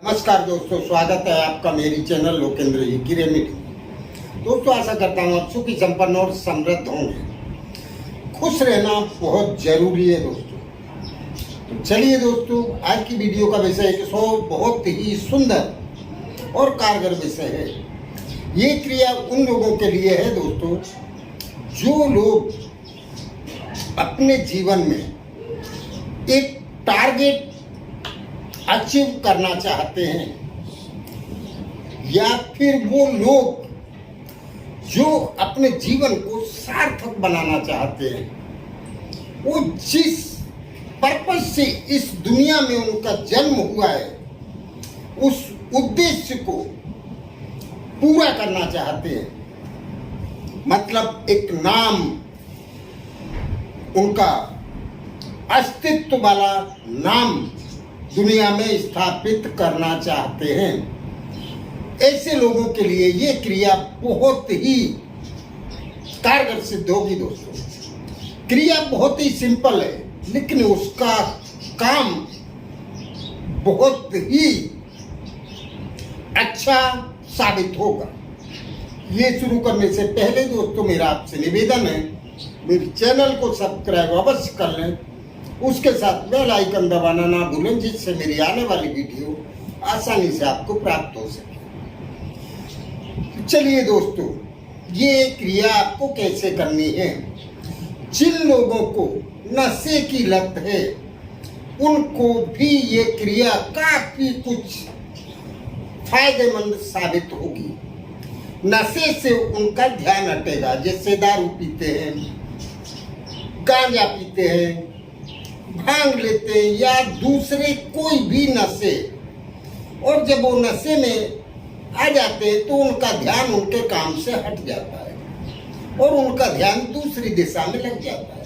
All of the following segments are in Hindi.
नमस्कार दोस्तों, स्वागत है आपका मेरी चैनल लोकेंद्र जी की रेमेडी। दोस्तों, आशा करता हूँ आप सुखी संपन्न और समृद्ध होंगे। खुश रहना बहुत जरूरी है दोस्तों। तो चलिए दोस्तों, आज की वीडियो का विषय है बहुत ही सुंदर और कारगर विषय है। ये क्रिया उन लोगों के लिए है दोस्तों जो लोग अपने जीवन में एक टारगेट अचीव करना चाहते हैं, या फिर वो लोग जो अपने जीवन को सार्थक बनाना चाहते हैं। वो जिस पर्पस से इस दुनिया में उनका जन्म हुआ है, उस उद्देश्य को पूरा करना चाहते हैं। मतलब एक नाम, उनका अस्तित्व वाला नाम दुनिया में स्थापित करना चाहते हैं। ऐसे लोगों के लिए ये क्रिया बहुत ही कारगर सिद्ध होगी दोस्तों। क्रिया बहुत ही सिंपल है, लेकिन उसका काम बहुत ही अच्छा साबित होगा। ये शुरू करने से पहले दोस्तों, मेरा आपसे निवेदन है, मेरे चैनल को सब्सक्राइब अवश्य कर लें। उसके साथ बेल आइकन दबाना ना भूलें, जिससे मेरी आने वाली वीडियो आसानी से आपको प्राप्त हो सके। चलिए दोस्तों, ये क्रिया आपको कैसे करनी है। जिन लोगों को नशे की लत है, उनको भी ये क्रिया काफी कुछ फायदेमंद साबित होगी। नशे से उनका ध्यान हटेगा। जैसे दारू पीते हैं, गांजा पीते हैं, भांग लेते हैं, या दूसरे कोई भी नशे, और जब वो नशे में आ जाते हैं तो उनका ध्यान उनके काम से हट जाता है और उनका ध्यान दूसरी दिशा में लग जाता है।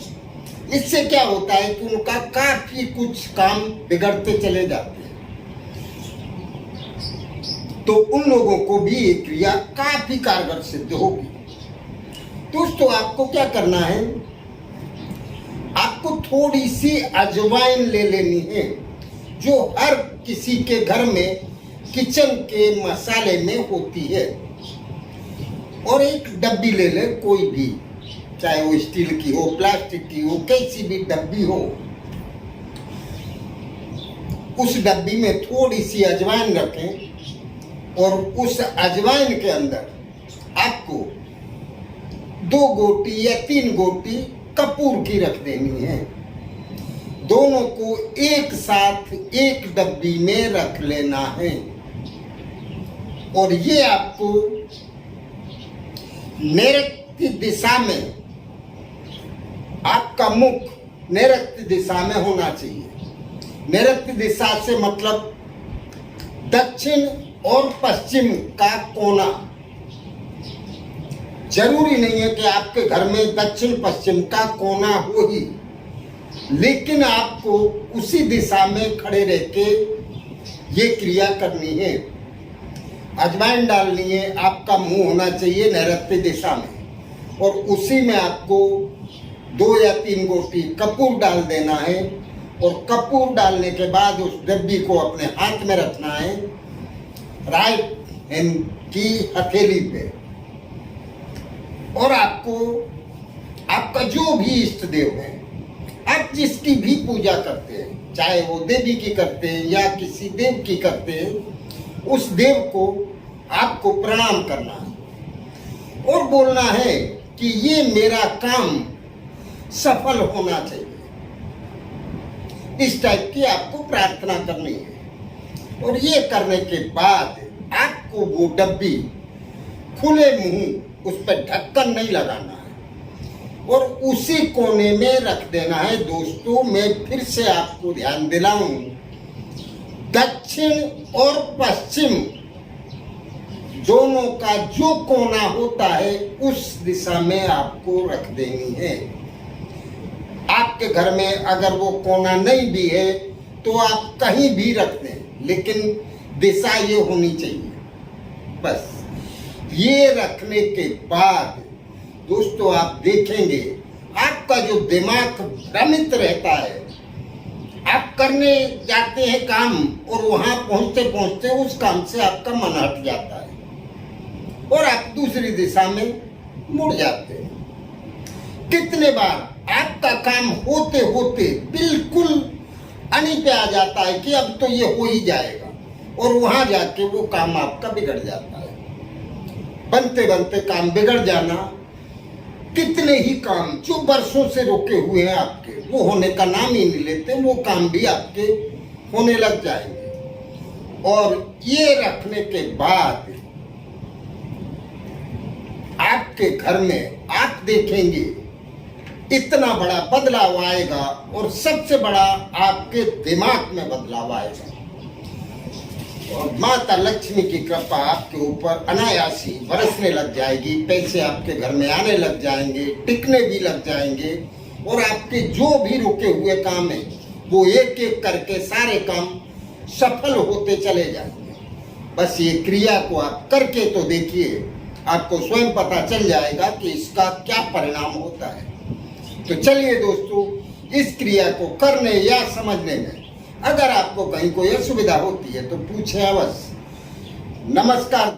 इससे क्या होता है कि उनका काफी कुछ काम बिगड़ते चले जाते हैं। तो उन लोगों को भी ये क्रिया काफी कारगर सिद्ध होगी। दोस्तों, आपको क्या करना है, आपको थोड़ी सी अजवाइन ले लेनी है, जो हर किसी के घर में किचन के मसाले में होती है। और एक डब्बी ले ले, कोई भी, चाहे वो स्टील की हो, प्लास्टिक की हो, कैसी भी डब्बी हो। उस डब्बी में थोड़ी सी अजवाइन रखें और उस अजवाइन के अंदर आपको 2 गोटी या 3 गोटी कपूर की रख देनी है। दोनों को एक साथ एक डब्बी में रख लेना है। और ये आपको नैऋत्य दिशा में, आपका मुख नैऋत्य दिशा में होना चाहिए। नैऋत्य दिशा से मतलब दक्षिण और पश्चिम का कोना। जरूरी नहीं है कि आपके घर में दक्षिण पश्चिम का कोना हो ही, लेकिन आपको उसी दिशा में खड़े रह के ये क्रिया करनी है। अजवाइन डालनी है, आपका मुंह होना चाहिए नैऋत्य दिशा में, और उसी में आपको 2 या 3 गोटी कपूर डाल देना है। और कपूर डालने के बाद उस डब्बी को अपने हाथ में रखना है, राइट हैंड की हथेली पे। और आपको आपका जो भी इष्ट देव है, आप जिसकी भी पूजा करते हैं, चाहे वो देवी की करते हैं या किसी देव की करते हैं, उस देव को आपको प्रणाम करना है और बोलना है कि ये मेरा काम सफल होना चाहिए। इस टाइप की आपको प्रार्थना करनी है। और ये करने के बाद आपको वो डब्बी खुले मुंह, उस पर ढक्कन नहीं लगाना है और उसी कोने में रख देना है। दोस्तों, मैं फिर से आपको ध्यान दिलाऊं, दक्षिण और पश्चिम दोनों का जो कोना होता है, उस दिशा में आपको रख देनी है। आपके घर में अगर वो कोना नहीं भी है तो आप कहीं भी रख दें, लेकिन दिशा ये होनी चाहिए। बस ये रखने के बाद दोस्तों, आप देखेंगे आपका जो दिमाग भ्रमित रहता है, आप करने जाते हैं काम और वहां पहुंचते पहुंचते उस काम से आपका मन हट जाता है और आप दूसरी दिशा में मुड़ जाते हैं। कितने बार आपका काम होते होते बिल्कुल अनी पे आ जाता है कि अब तो ये हो ही जाएगा और वहां जाके वो काम आपका बिगड़ जाता है। बनते बनते काम बिगड़ जाना, कितने ही काम जो वर्षों से रुके हुए हैं आपके, वो होने का नाम ही नहीं लेते, वो काम भी आपके होने लग जाएंगे। और ये रखने के बाद आपके घर में आप देखेंगे इतना बड़ा बदलाव आएगा और सबसे बड़ा आपके दिमाग में बदलाव आएगा और माता लक्ष्मी की कृपा आपके ऊपर अनायासी बरसने लग जाएगी। पैसे आपके घर में आने लग जाएंगे, टिकने भी लग जाएंगे और आपके जो भी रुके हुए काम है वो एक एक करके सारे काम सफल होते चले जाएंगे। बस ये क्रिया को आप करके तो देखिए, आपको स्वयं पता चल जाएगा कि इसका क्या परिणाम होता है। तो चलिए दोस्तों, इस क्रिया को करने या समझने में अगर आपको कहीं कोई असुविधा होती है तो पूछें अवश्य। नमस्कार।